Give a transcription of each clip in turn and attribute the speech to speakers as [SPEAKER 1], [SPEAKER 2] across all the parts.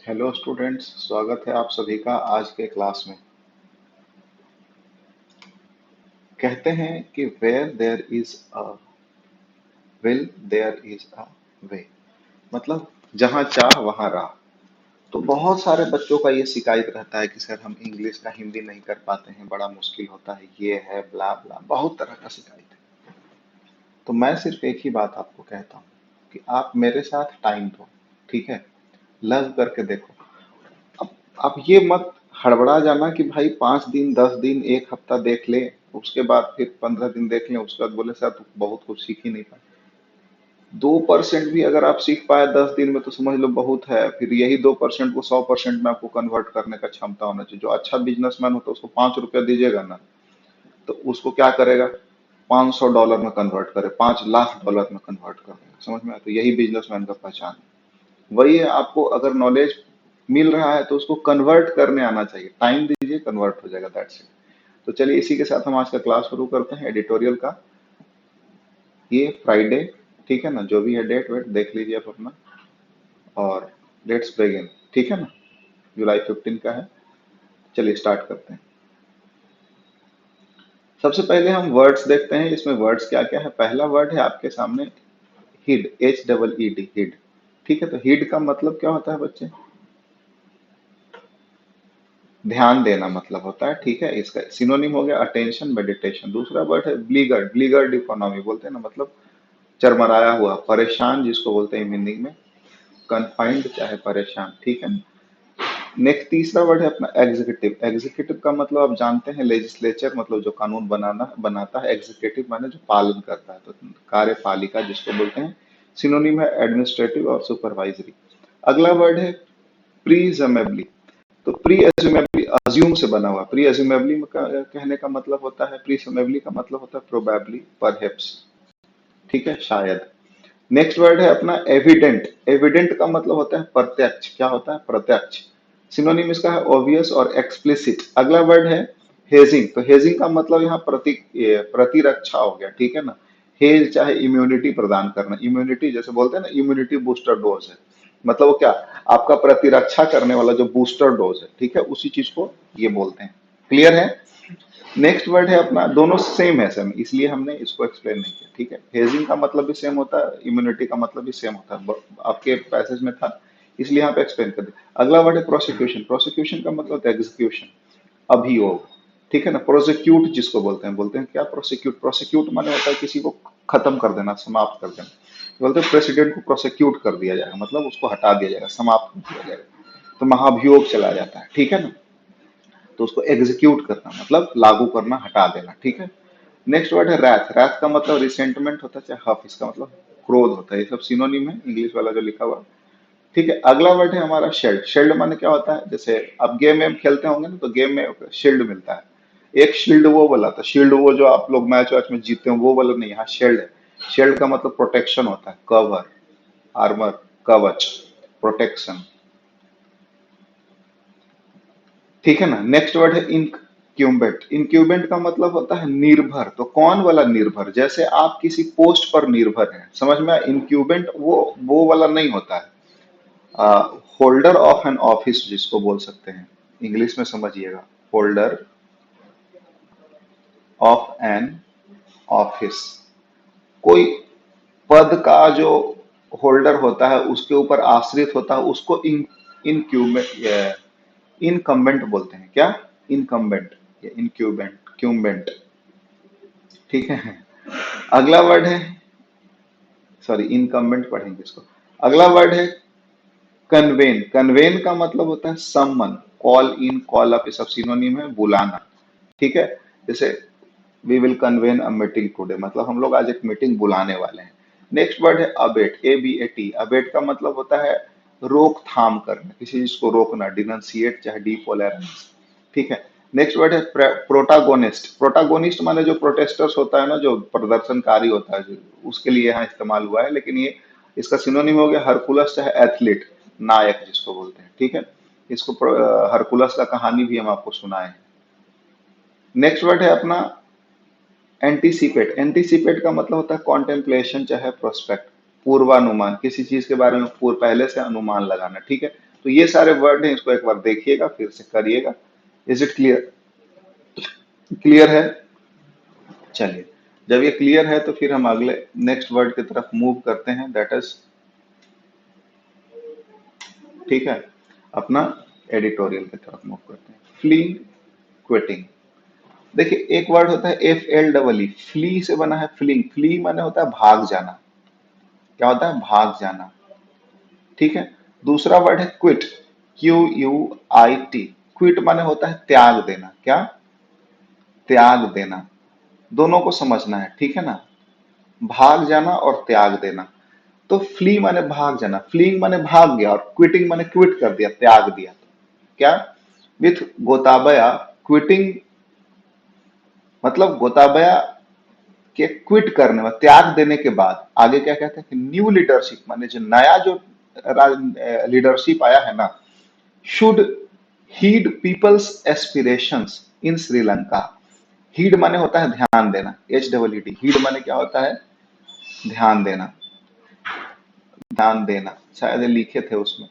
[SPEAKER 1] Hello students, स्वागत है आप सभी का आज के क्लास में। कहते हैं कि where there is a will there is a way. मतलब जहाँ चाह वहाँ राह। तो बहुत सारे बच्चों का ये शिकायत रहता है कि सर हम इंग्लिश का हिंदी नहीं कर पाते हैं, बड़ा मुश्किल होता है, ये है ब्ला ब्ला, बहुत तरह का शिकायत है। तो मैं सिर्फ एक ही बात आपको कहता हूँ कि आप मेरे साथ टाइम दो, ठीक है, लव करके देखो। अब आप ये मत हड़बड़ा जाना कि भाई 5 दिन 10 दिन 1 हफ्ता देख ले, उसके बाद फिर 15 दिन देख लें, उसके बाद बोले सर तो बहुत कुछ सीख ही नहीं पाए। 2% भी अगर आप सीख पाए 10 दिन में तो समझ लो बहुत है। फिर यही 2% को 100% में आपको कन्वर्ट करने का क्षमता होना चाहिए। जो अच्छा बिजनेसमैन होता है उसको 5 रुपया दीजिएगा ना, तो उसको क्या करेगा, $500 में कन्वर्ट करे, $5 लाख में कन्वर्ट कर देगा। समझ में आया? तो यही बिजनेसमैन का पहचान है। वही है, आपको अगर नॉलेज मिल रहा है तो उसको कन्वर्ट करने आना चाहिए। टाइम दीजिए, कन्वर्ट हो जाएगा, दैट्स इट। तो चलिए इसी के साथ हम आज का क्लास शुरू करते हैं एडिटोरियल का। ये फ्राइडे, ठीक है ना, जो भी है डेट वेट देख लीजिए आप अपना, और लेट्स बिगिन, ठीक है ना। जुलाई 15 का है। चलिए स्टार्ट करते हैं। सबसे पहले हम वर्ड्स देखते हैं, इसमें वर्ड्स क्या क्या है। पहला वर्ड है आपके सामने, हिड, HEED, हिड। ठीक है, तो हिड का मतलब क्या होता है बच्चे? ध्यान देना मतलब होता है, ठीक है। इसका सिनोनिम हो गया अटेंशन, मेडिटेशन। दूसरा वर्ड है ब्लीगर्ड, ब्लीगर्ड इकोनॉमी बोलते हैं ना, मतलब चरमराया हुआ, परेशान जिसको बोलते हैं मीनिंग में, कन्फाइंड चाहे परेशान, ठीक है। नेक्स्ट तीसरा वर्ड है अपना एग्जीक्यूटिव। एग्जीक्यूटिव का मतलब आप जानते हैं, लेजिस्लेचर मतलब जो कानून बनाना बनाता है, एग्जीक्यूटिव माने जो पालन करता है, तो कार्यपालिका जिसको बोलते हैं। सिनोनिम है एडमिनिस्ट्रेटिव और सुपरवाइजरी। अगला वर्ड है प्रीजमेबली। तो प्री एज्यूमेबली अज्यूम से बना हुआ, प्री एज्यूमेबली कहने का मतलब होता है, प्रीसमेबली का मतलब होता है प्रोबेबली, परहैप्स, ठीक है, शायद। नेक्स्ट वर्ड है अपना एविडेंट। एविडेंट का मतलब होता है प्रत्यक्ष। क्या होता है? प्रत्यक्ष। सिनोनिम इसका है ऑब्वियस और एक्सप्लिसिट। अगला वर्ड है हेजिंग। तो हेजिंग का मतलब यहाँ प्रतिरक्षा हो गया, ठीक है ना। हेज चाहे इम्यूनिटी प्रदान करना, इम्यूनिटी जैसे बोलते हैं ना, इम्यूनिटी बूस्टर डोज है। मतलब वो क्या, आपका प्रतिरक्षा करने वाला जो बूस्टर डोज है, ठीक है, उसी चीज को ये बोलते हैं। क्लियर है? नेक्स्ट वर्ड है अपना, दोनों सेम है सेम, इसलिए हमने इसको एक्सप्लेन नहीं किया, ठीक है। हेजिंग का मतलब भी सेम होता है, इम्यूनिटी का मतलब भी सेम होता है, आपके पैसेज में था, इसलिए यहाँ पे एक्सप्लेन कर दिया। अगला वर्ड है प्रोसिक्यूशन। प्रोसिक्यूशन का मतलब होता है एग्जीक्यूशन, अभियोग, ठीक है ना। प्रोसिक्यूट जिसको बोलते हैं क्या, प्रोसिक्यूट। प्रोसिक्यूट माने होता है किसी को खत्म कर देना, समाप्त कर देना। बोलते हैं प्रेसिडेंट को प्रोसिक्यूट कर दिया जाएगा, मतलब उसको हटा दिया जाएगा, समाप्त कर दिया जाएगा, तो महाभियोग चला जाता है, ठीक है ना। तो उसको एग्जीक्यूट करना मतलब लागू करना, हटा देना, ठीक है। नेक्स्ट वर्ड है रैथ। रैथ का मतलब रिसेंटमेंट होता है, चाहे हफ, इसका मतलब क्रोध होता है। ये सब सिनोनिम है, इंग्लिश वाला जो लिखा हुआ है, ठीक है। अगला वर्ड है हमारा शेल्ड। शेल्ड माने क्या होता है, जैसे आप गेम में खेलते होंगे ना, तो गेम में शील्ड मिलता है। एक शील्ड वो वाला था, शील्ड वो जो आप लोग मैच वैच में जीतते हो वो वाला नहीं, यहाँ शेल्ड है। शेल्ड का मतलब प्रोटेक्शन होता है, कवर, आर्मर, कवच, प्रोटेक्शन, ठीक है ना। नेक्स्ट वर्ड है इनक्यूबेंट। इनक्यूबेंट का मतलब होता है निर्भर। तो कौन वाला निर्भर, जैसे आप किसी पोस्ट पर निर्भर हैं, समझ में आया। इनक्यूबेंट वो वाला नहीं होता है। होल्डर ऑफ एन ऑफिस जिसको बोल सकते हैं, इंग्लिश में समझिएगा, होल्डर ऑफ एन ऑफिस। कोई पद का जो होल्डर होता है उसके ऊपर आश्रित होता है, उसको इनक्यूबेंट, इनकम्बेंट बोलते हैं। क्या? इनकम्बेंट या इनक्यूबेंट, क्यूम्बेंट, ठीक है। अगला वर्ड है, सॉरी, इनकम्बेंट पढ़ेंगे इसको। अगला वर्ड है कन्वेन। कन्वेन का मतलब होता है सम्मन, कॉल इन, कॉल अप, ये सब सिनोनिम है, बुलाना, ठीक है। जैसे we will convene a meeting today, मतलब हम लोग आज एक मीटिंग बुलाने वाले हैं। नेक्स्ट वर्ड है अबेट, ABAT। अबेट का मतलब होता है रोकथाम करना, किसी चीज को रोकना, डिनंसिएट चाहे डिपोलराइज, ठीक है। नेक्स्ट वर्ड है प्रोटागोनिस्ट। प्रोटागोनिस्ट माने जो प्रोटेस्टर्स होता है ना, जो प्रदर्शनकारी होता है, जो उसके लिए यहाँ इस्तेमाल हुआ है, लेकिन ये इसका सिनोनिम हो गया हरकुलस चाहे एथलीट, नायक जिसको बोलते हैं, ठीक है। इसको हरकुलस का कहानी भी हम आपको सुनाए हैं। नेक्स्ट वर्ड है अपना एंटीसिपेट। एंटीसिपेट का मतलब होता है कॉन्टेम्पलेशन चाहे प्रोस्पेक्ट, पूर्वानुमान, किसी चीज के बारे में पूर्व पहले से अनुमान लगाना, ठीक है। तो ये सारे वर्ड हैं, इसको एक बार देखिएगा, फिर से करिएगा। Is it clear? क्लियर है? चलिए, जब ये क्लियर है तो फिर हम अगले नेक्स्ट वर्ड की तरफ मूव करते हैं, दैट इज, ठीक है, अपना एडिटोरियल की तरफ मूव करते हैं। Fleeing, quitting. देखिए, एक वर्ड होता है F L double E, flee से बना है फ्लीइंग। फ्ली माने होता है भाग जाना। क्या होता है? भाग जाना। ठीक है। दूसरा वर्ड है quit, Q U I T. Quit माने होता है त्याग देना। क्या? त्याग देना। दोनों को समझना है, ठीक है ना? भाग जाना और त्याग देना। तो फ्ली माने भाग जाना, फ्लीइंग माने भाग गया, और क्विटिंग माने क्विट कर दिया, त्याग दिया। क्या? विथ गोताबया, क्विटिंग मतलब गोताबया के क्विट करने में, त्याग देने के बाद आगे क्या कहते हैं कि न्यू लीडरशिप माने जो नया जो लीडरशिप आया है ना, should heed people's aspirations in Sri Lanka. Heed माने होता है ध्यान देना, H double E D. Heed माने क्या होता है? ध्यान देना। ध्यान देना, शायद ये लिखे थे उसमें।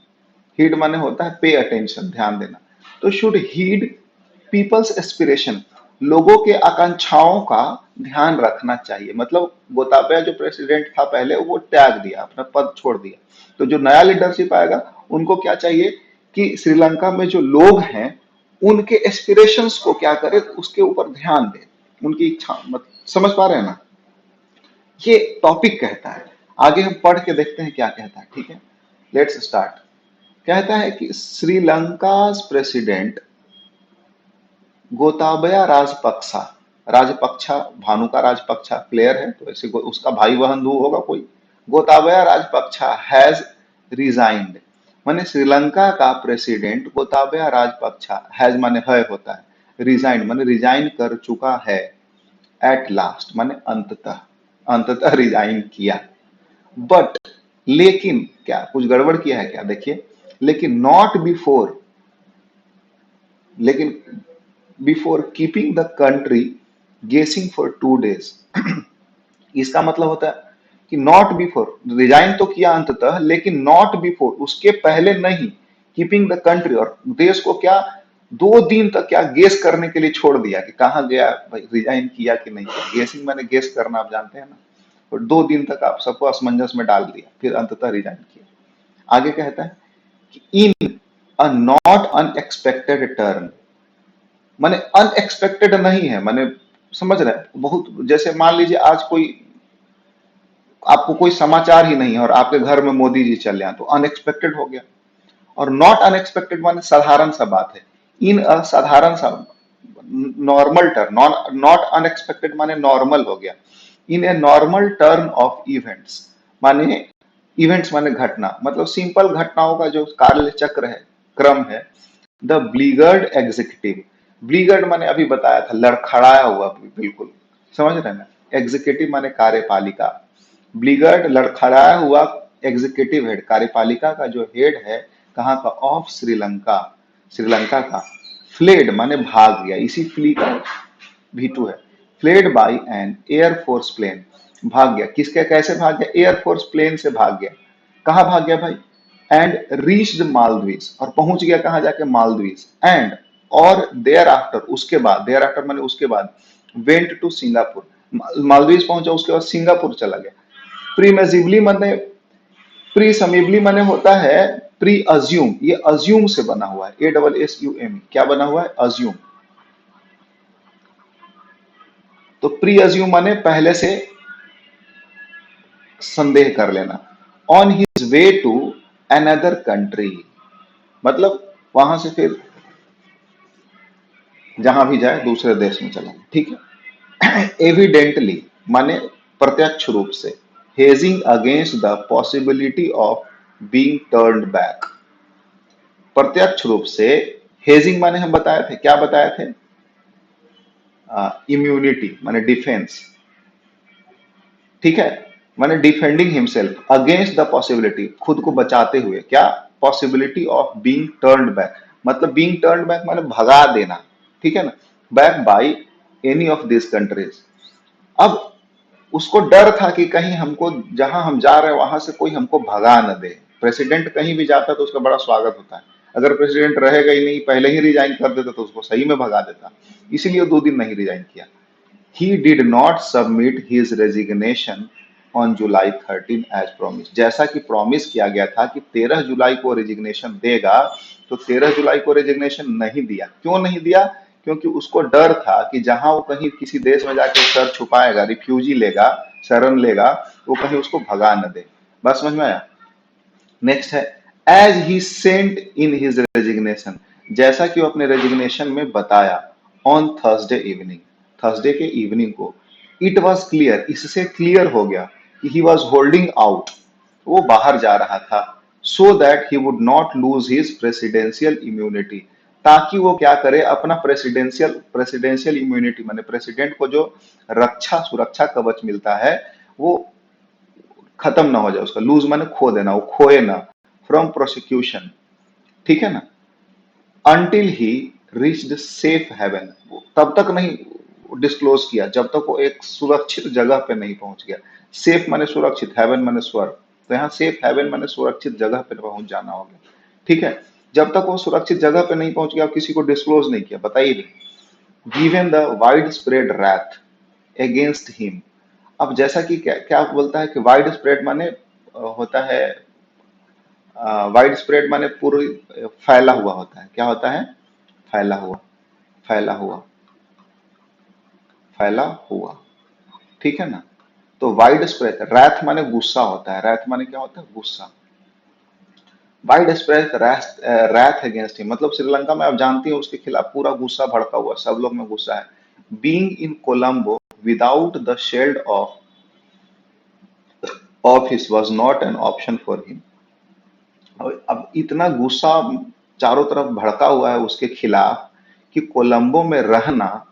[SPEAKER 1] हीड माने होता है पे अटेंशन, ध्यान देना। तो शुड हीड पीपल्स एस्पिरेशन, लोगों के आकांक्षाओं का ध्यान रखना चाहिए। मतलब गोताबया जो प्रेसिडेंट था पहले, वो त्याग दिया, अपना पद छोड़ दिया। तो जो नया लीडरशिप आएगा, उनको क्या चाहिए कि श्रीलंका में जो लोग हैं, उनके एस्पिरेशंस को क्या करे, उसके ऊपर ध्यान दे, उनकी इच्छा। मत समझ पा रहे हैं ना? ये टॉपिक कहता है। आगे हम पढ़ के देखते हैं क्या कहता है, ठीक है? Let's start. कहता है कि श्रीलंका प्रेसिडेंट गोताबया राजपक्सा, राजपक्षा भानु का राजपक्षा प्लेयर है, तो ऐसे उसका भाई बंधु होगा कोई। गोताबया राजपक्षा हैज रिजाइंड, माने श्रीलंका का प्रेसिडेंट गोताबया राजपक्षा, हैज माने है होता है, रिजाइंड माने रिजाइन कर चुका है, एट लास्ट माने अंततः, अंततः रिजाइन किया। बट, लेकिन क्या कुछ गड़बड़ किया है क्या? देखिए, लेकिन नॉट बिफोर, लेकिन बिफोर कीपिंग द कंट्री गेसिंग फॉर 2 days। इसका मतलब होता है कि नॉट बिफोर, रिजाइन तो किया अंततः, लेकिन नॉट बिफोर, उसके पहले नहीं, कीपिंग द कंट्री, और देश को क्या 2 दिन तक क्या गेस करने के लिए छोड़ दिया कि कहाँ गया भाई, रिजाइन किया कि नहीं किया। गेसिंग मैंने गेस करना, आप जानते हैं ना। और 2 दिन तक आप सबको असमंजस में डाल दिया, फिर अंततः रिजाइन किया। आगे कहता है कि इन अ नॉट अनएक्सपेक्टेड टर्न, माने अनएक्सपेक्टेड नहीं है, माने समझ रहे हैं? बहुत, जैसे मान लीजिए आज कोई, आपको कोई समाचार ही नहीं है और आपके घर में मोदी जी चले आए, तो अनएक्सपेक्टेड हो गया। और नॉट अनएक्सपेक्टेड माने साधारण सा बात है। इन साधारण सा, नॉर्मल टर्न, नॉट अनएक्सपेक्टेड माने नॉर्मल हो गया। In a normal turn of events, माने इवेंट्स माने घटना, मतलब सिंपल घटनाओं का जो कार्य चक्र है, क्रम है। द ब्लीगर्ड एग्जीक्यूटिव, ब्लीगर्ड माने अभी बताया था, लड़खड़ाया हुआ, बिल्कुल समझ रहे हैं ना? एग्जीक्यूटिव माने कार्यपालिका, ब्लीगर्ड लड़खड़ाया हुआ एग्जीक्यूटिव हेड, कार्यपालिका का जो हेड है, कहाँ का? ऑफ श्रीलंका, श्रीलंका का। फ्लेड माने भाग गया, इसी फ्ली का V2 है। Fled by an air force plane, भाग गया, किसके, कैसे भाग गया? एयरफोर्स प्लेन से भाग गया। कहाँ भाग गया भाई? एंड रीच्ड मालदीव्स, और पहुंच गया कहाँ जाके? मालदीव्स। एंड, और देयर आफ्टर, उसके बाद, देयर आफ्टर माने उसके बाद, वेंट टू सिंगापुर, मालदीव्स पहुंचा, उसके बाद सिंगापुर चला गया। प्रीमेजिबली माने, प्रीसमेबली माने होता है प्री अज्यूम, ये अज्यूम से बना हुआ है, ASSUM, क्या बना हुआ है? अज्यूम। तो प्री अज्यूम माने पहले से संदेह कर लेना। On his way to another country, मतलब वहां से फिर जहां भी जाए दूसरे देश में चला, ठीक है। एविडेंटली माने प्रत्यक्ष रूप से, hedging against the possibility of being turned back, प्रत्यक्ष रूप से। हेजिंग माने हम बताए थे, क्या बताए थे? इम्यूनिटी माने डिफेंस, ठीक है। माने defending himself against the possibility, खुद को बचाते हुए, क्या? Possibility of being turned back, मतलब बीइंग टर्न्ड बैक माने भगा देना, ठीक है ना? Back by any of this countries. अब उसको डर था कि कहीं हमको, जहां हम जा रहे हैं वहां से कोई हमको भगा न दे, प्रेसिडेंट कहीं भी जाता तो उसका बड़ा स्वागत होता है। अगर प्रेसिडेंट रहेगा ही नहीं, पहले ही रिजाइन कर देता तो उसको सही में भगा देता। इसीलिए 2 दिन नहीं रिजाइन किया। He did not submit his resignation on July 13 as promised। जैसा कि प्रॉमिस किया गया था कि 13 जुलाई को रेजिग्नेशन देगा, तो 13 जुलाई को रेजिग्नेशन नहीं दिया। क्यों नहीं दिया? क्योंकि उसको डर था कि जहां वो कहीं किसी देश में जाके सर छुपाएगा, रिफ्यूजी लेगा, शरण लेगा, वो कहीं उसको भगा न दे। बात समझ में आया? नेक्स्ट है, as he sent in his resignation, जैसा कि वो अपने रेजिग्नेशन में बताया, ऑन थर्सडे इवनिंग, थर्सडे के इवनिंग को, इट वॉज क्लियर, इससे क्लियर हो गया कि ही वॉज होल्डिंग आउट, वो बाहर जा रहा था, so that he would not lose his presidential immunity, ताकि वो क्या करे, अपना प्रेसिडेंशियल इम्यूनिटी माने प्रेसिडेंट को जो रक्षा सुरक्षा कवच मिलता है, वो खत्म ना हो जाए उसका। लूज माने खो देना, वो खोए ना, फ्रॉम प्रोसिक्यूशन, ठीक है ना। Until he reached safe haven, तब तक नहीं डिस्क्लोज किया जब तक वो एक सुरक्षित जगह पे नहीं पहुंच गया। सेफ माने सुरक्षित, हेवन माने स्वर्ग, तो यहाँ सेफ हेवन माने सुरक्षित जगह पे पहुंच जाना हो गया, ठीक है। जब तक वो सुरक्षित जगह पे नहीं पहुंच गया, किसी को डिस्क्लोज नहीं किया, बताइए नहीं। Given the wide spread wrath against him, अब जैसा कि क्या क्या बोलता है कि वाइड स्प्रेड माने होता है, वाइड स्प्रेड माने पूरी फैला हुआ होता है, क्या होता है? फैला हुआ, फैला हुआ, फैला हुआ, ठीक है ना। तो वाइड स्प्रेड, रैथ माने गुस्सा होता है, रैथ माने क्या होता है? गुस्सा। Wide spread wrath against him, मतलब श्रीलंका में आप जानती हो उसके खिलाफ पूरा गुस्सा भड़का हुआ, सब लोग में गुस्सा है। Being in Colombo without the shelled of office was not an option for him. अब इतना गुस्सा चारों तरफ भड़का हुआ है उसके खिलाफ कि कोलंबो में रहना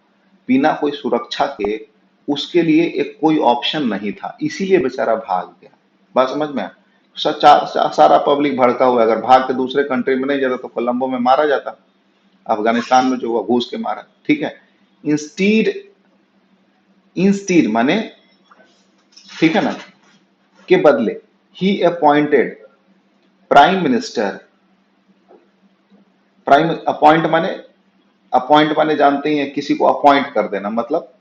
[SPEAKER 1] बिना कोई सुरक्षा के उसके लिए एक कोई ऑप्शन नहीं था, इसीलिए बेचारा भाग गया। बात समझ में आया? सारा पब्लिक भड़का हुआ है, अगर भाग के दूसरे कंट्री में नहीं जाता तो कोलंबो में मारा जाता। अफगानिस्तान में जो हुआ, घूस के मारा, ठीक है। इंस्टीड, इंस्टीड माने, ठीक है ना, के बदले, he appointed prime minister, prime appoint माने जानते ही हैं, किसी को अपॉइंट कर देना, मतलब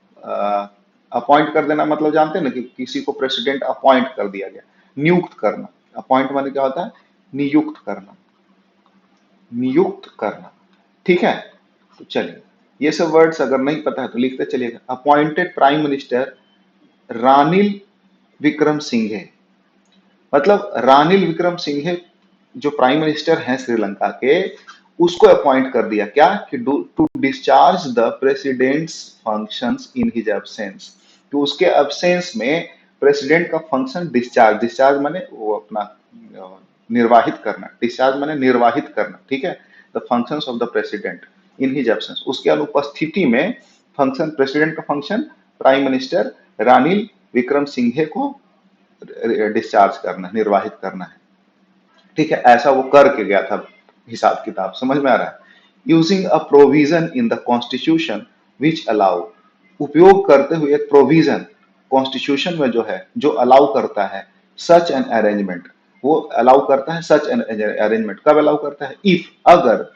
[SPEAKER 1] अपॉइंट कर देना मतलब जानते हैं ना कि किसी को प्रेसिडेंट अपॉइंट कर दिया गया, नियुक्त करना। अपॉइंट माने क्या होता है? नियुक्त करना, नियुक्त करना, ठीक है। तो चलिए, ये सब वर्ड्स अगर नहीं पता है तो लिखते चलिएगा। Appointed prime minister Ranil Wickremesinghe, मतलब रानिल विक्रम सिंघे जो प्राइम मिनिस्टर हैं श्रीलंका के, उसको अपॉइंट कर दिया, क्या कि to discharge the president's functions in his absence, कि उसके एब्सेंस में प्रेसिडेंट का फंक्शन डिस्चार्ज, डिस्चार्ज माने वो अपना निर्वाहित करना, डिस्चार्ज माने निर्वाहित करना, ठीक है। The functions of the president in his absence, उसके अनुपस्थिति में फंक्शन, प्रेसिडेंट का function prime minister Ranil Wickremesinghe को डिस्चार्ज करना, निर्वाहित करना है, ठीक है। ऐसा वो करके गया था, हिसाब किताब समझ में आ रहा है। Using a provision in the constitution which allow, उपयोग करते हुए एक प्रोविजन कॉन्स्टिट्यूशन में जो है, जो अलाउ करता है सच एन अरेंजमेंट, वो अलाउ करता है सच एन अरेंजमेंट, कब अलाउ करता है? इफ, अगर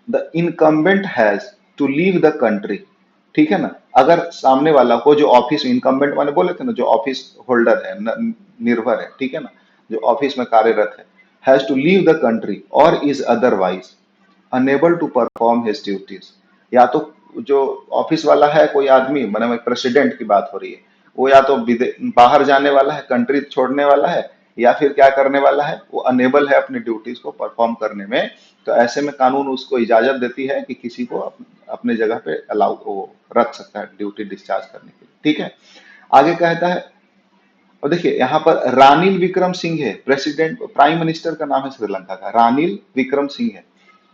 [SPEAKER 1] the incumbent has to leave the country, ठीक है ना। अगर सामने वाला को, जो ऑफिस, इनकम्बेंट माने बोले थे ना, जो ऑफिस होल्डर है, निर्भर है, ठीक है ना, जो ऑफिस में कार्यरत है, has to leave the country और is otherwise unable to perform his duties, या तो जो ऑफिस वाला है कोई आदमी, मैंने प्रेसिडेंट की बात हो रही है, वो या तो बाहर जाने वाला है, कंट्री छोड़ने वाला है, या फिर क्या करने वाला है, वो अनेबल है अपनी ड्यूटीज को परफॉर्म करने में, तो ऐसे में कानून उसको इजाजत देती है कि किसी को अपने जगह पे अलाउ वो रख सकता है ड्यूटी डिस्चार्ज करने के लिए, ठीक है। आगे कहता है, और देखिए यहाँ पर Ranil Wickremesinghe, president prime minister का नाम है श्रीलंका का, रानिल विक्रम सिंघे।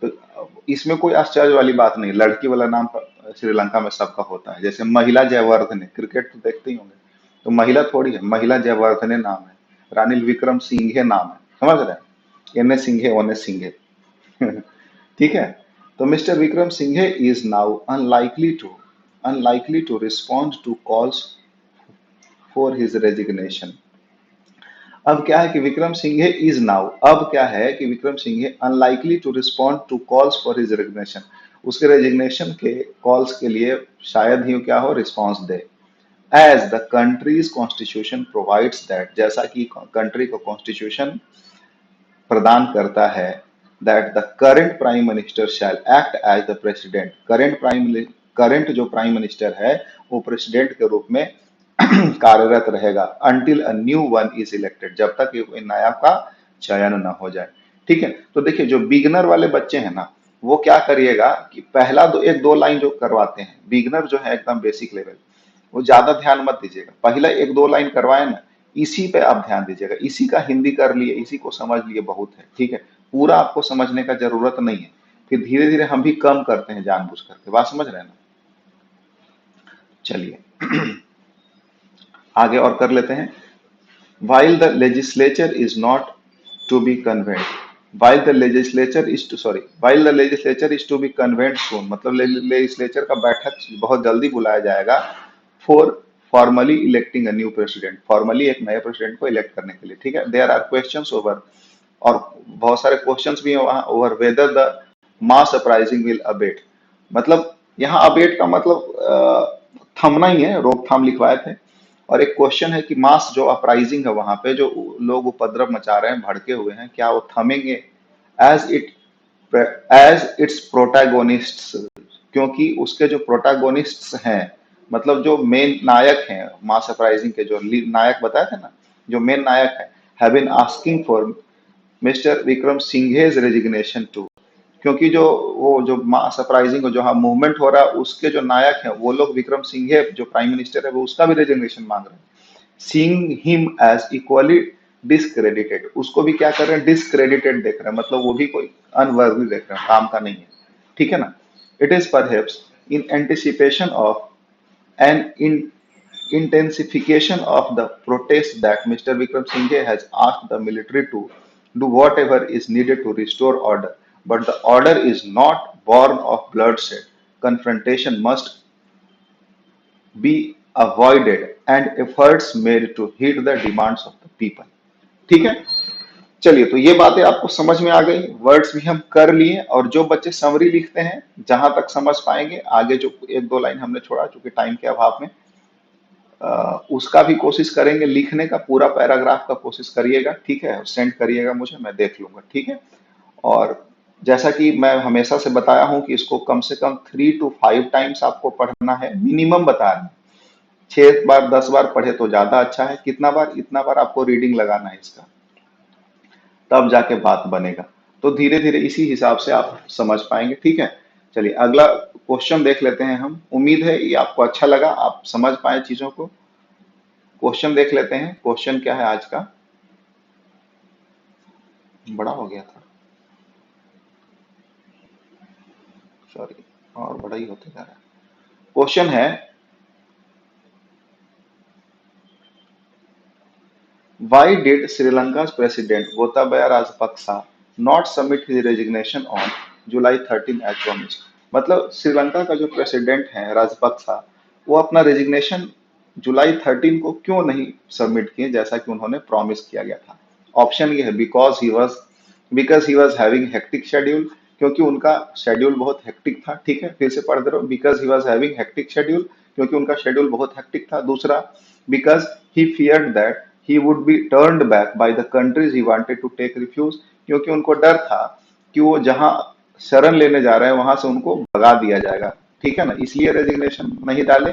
[SPEAKER 1] तो इसमें कोई आश्चर्य वाली बात नहीं, लड़की वाला नाम श्रीलंका में सबका होता है। जैसे महिला जयवर्धने, क्रिकेट तो देखते ही होंगे, तो महिला थोड़ी है, महिला जयवर्धने नाम है, रानिल विक्रम सिंघे नाम है, समझ रहे हैं? एन ए सिंघे, ओन ए सिंघे ठीक है। तो mister Wickremesinghe is now unlikely to respond to calls for his resignation. अब क्या है कि विक्रम सिंघे इज नाउ, अब क्या है कि Wickremesinghe unlikely to respond to calls for his resignation, उसके रेजिग्नेशन के कॉल्स के लिए शायद ही क्या हो रिस्पॉन्स दे। As the country's constitution provides that, जैसा कि कंट्री को कॉन्स्टिट्यूशन प्रदान करता है, that the current prime minister shall act as the president, current जो प्राइम मिनिस्टर है वो प्रेसिडेंट के रूप में कार्यरत रहेगा until a new one is elected, जब तक ये नया का चयन न हो जाए। ठीक है, तो देखिए जो बिगनर वाले बच्चे हैं ना, वो क्या करिएगा कि पहला एक दो लाइन जो करवाते हैं, बिगनर जो है एकदम बेसिक लेवल, वो ज्यादा ध्यान मत दीजिएगा, पहला एक दो लाइन करवाए ना, इसी पे आप ध्यान दीजिएगा, इसी का हिंदी कर लिए, इसी को समझ लिए बहुत है। ठीक है, पूरा आपको समझने का जरूरत नहीं है, फिर धीरे धीरे हम भी कम करते हैं जानबूझ करके, बात समझ रहे हैं ना। चलिए आगे और कर लेते हैं। while the legislature is not to be convened, while the legislature is to be convened soon, मतलब legislature का बैठक बहुत जल्दी बुलाया जाएगा for formally electing a new president, formally एक नए president को elect करने के लिए। ठीक है, there are questions over, और बहुत सारे क्वेश्चंस भी हैं वहां, over whether the mass uprising will abate, मतलब यहाँ अबेट का मतलब थमना ही है, रोकथाम लिखवाए थे। और एक क्वेश्चन है कि मास जो अपराइजिंग है वहां पे जो लोग उपद्रव मचा रहे हैं, भड़के हुए हैं, क्या वो थमेंगे एज इट एज इट्स प्रोटैगोनिस्ट्स, क्योंकि उसके जो प्रोटैगोनिस्ट्स हैं, मतलब जो मेन नायक हैं मास अपराइजिंग के, जो नायक बताए थे ना, जो मेन नायक है, have been asking for mister Wickremesinghe's resignation too, क्योंकि जो वो जो सरप्राइजिंग जो हाँ मूवमेंट हो रहा है उसके जो नायक हैं वो लोग विक्रम सिंघे जो प्राइम मिनिस्टर है वो उसका भी रेजिग्नेशन मांग रहे हैं, seeing him as equally discredited, उसको भी क्या कर रहे हैं डिसक्रेडिटेड देख रहे हैं, मतलब वो भी कोई अनवर्दी देख रहे हैं, काम का नहीं है। ठीक है ना, it is perhaps in anticipation of an intensification of the protest that Mr. Vikram Singhe has asked the military to do whatever is needed to restore order. But the order is not born of bloodshed. Confrontation must be avoided and efforts made to hit the demands of the people. ठीक है, चलिए तो ये बातें आपको समझ में आ गई, वर्ड्स भी हम कर लिए, और जो बच्चे समरी लिखते हैं जहां तक समझ पाएंगे, आगे जो एक दो लाइन हमने छोड़ा चूंकि टाइम के अभाव में, उसका भी कोशिश करेंगे लिखने का, पूरा पैराग्राफ का कोशिश करिएगा। ठीक है, सेंड करिएगा मुझे, मैं देख लूंगा। ठीक है, और जैसा कि मैं हमेशा से बताया हूं कि इसको कम से कम 3 to 5 टाइम्स आपको पढ़ना है, मिनिमम बता रहे हैं। 6 बार 10 बार पढ़े तो ज्यादा अच्छा है, कितना बार, इतना बार आपको रीडिंग लगाना है इसका, तब जाके बात बनेगा। तो धीरे धीरे इसी हिसाब से आप समझ पाएंगे। ठीक है, चलिए अगला क्वेश्चन देख लेते हैं हम, उम्मीद है ये आपको अच्छा लगा, आप समझ पाए चीजों को। क्वेश्चन देख लेते हैं, क्वेश्चन क्या है आज का, बड़ा हो गया था, सॉरी, और बड़ा ही होते जा रहा है। क्वेश्चन है, why did Sri Lanka's president Gotabaya Rajapaksa not submit his resignation on July 13 as promised? मतलब श्रीलंका का जो प्रेसिडेंट है राजपक्सा, वो अपना रेजिग्नेशन जुलाई 13 को क्यों नहीं सबमिट किए जैसा कि उन्होंने प्रॉमिस किया गया था। ऑप्शन ये है, because he was having hectic schedule, क्योंकि उनका शेड्यूल बहुत हेक्टिक था। ठीक है, फिर से पढ़ दे रहा हूँ, because he was having hectic schedule, क्योंकि उनका शेड्यूल बहुत हेक्टिक था। दूसरा, because he feared that he would be turned back by the countries he wanted to take refuge, क्योंकि उनको डर था कि वो जहां शरण लेने जा रहे हैं वहां से उनको भगा दिया जाएगा। ठीक है ना, इसलिए रेजिग्नेशन नहीं डाले।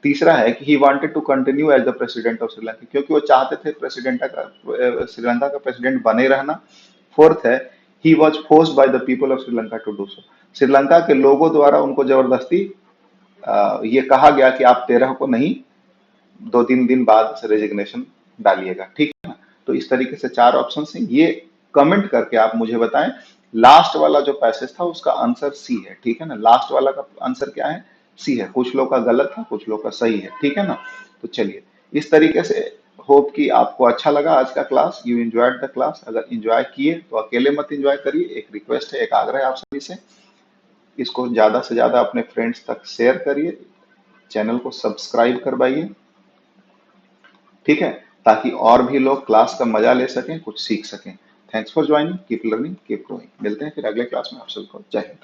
[SPEAKER 1] तीसरा है कि he wanted to continue as the president of Sri Lanka, क्योंकि वो चाहते थे प्रेसिडेंट का, श्रीलंका का प्रेसिडेंट बने रहना। फोर्थ है, he was forced by the people of Sri Lanka to do so, Sri Lanka के लोगों द्वारा उनको जबरदस्ती ये कहा गया कि आप 13 को नहीं, 2-3 दिन बाद से रेजिग्नेशन डालिएगा। ठीक है ना, तो इस तरीके से 4 ऑप्शन हैं, ये कमेंट करके आप मुझे बताएं। लास्ट वाला जो पैसेज था उसका आंसर सी है। ठीक है ना, लास्ट वाला का आंसर क्या है, सी है। कुछ लोग का गलत था, कुछ लोग का सही है। ठीक है ना, तो चलिए इस तरीके से, होप कि आपको अच्छा लगा आज का class, you enjoyed the class. अगर एंजॉय किए तो अकेले मत एंजॉय करिए, एक रिक्वेस्ट है, एक आग्रह है आप सभी से, इसको ज्यादा से ज्यादा अपने फ्रेंड्स तक शेयर करिए, चैनल को सब्सक्राइब करवाइए। ठीक है, ताकि और भी लोग क्लास का मजा ले सकें, कुछ सीख सकें। Thanks for joining, keep learning, keep growing. मिलते हैं फिर अगले क्लास में। आप सबको जय हिंद।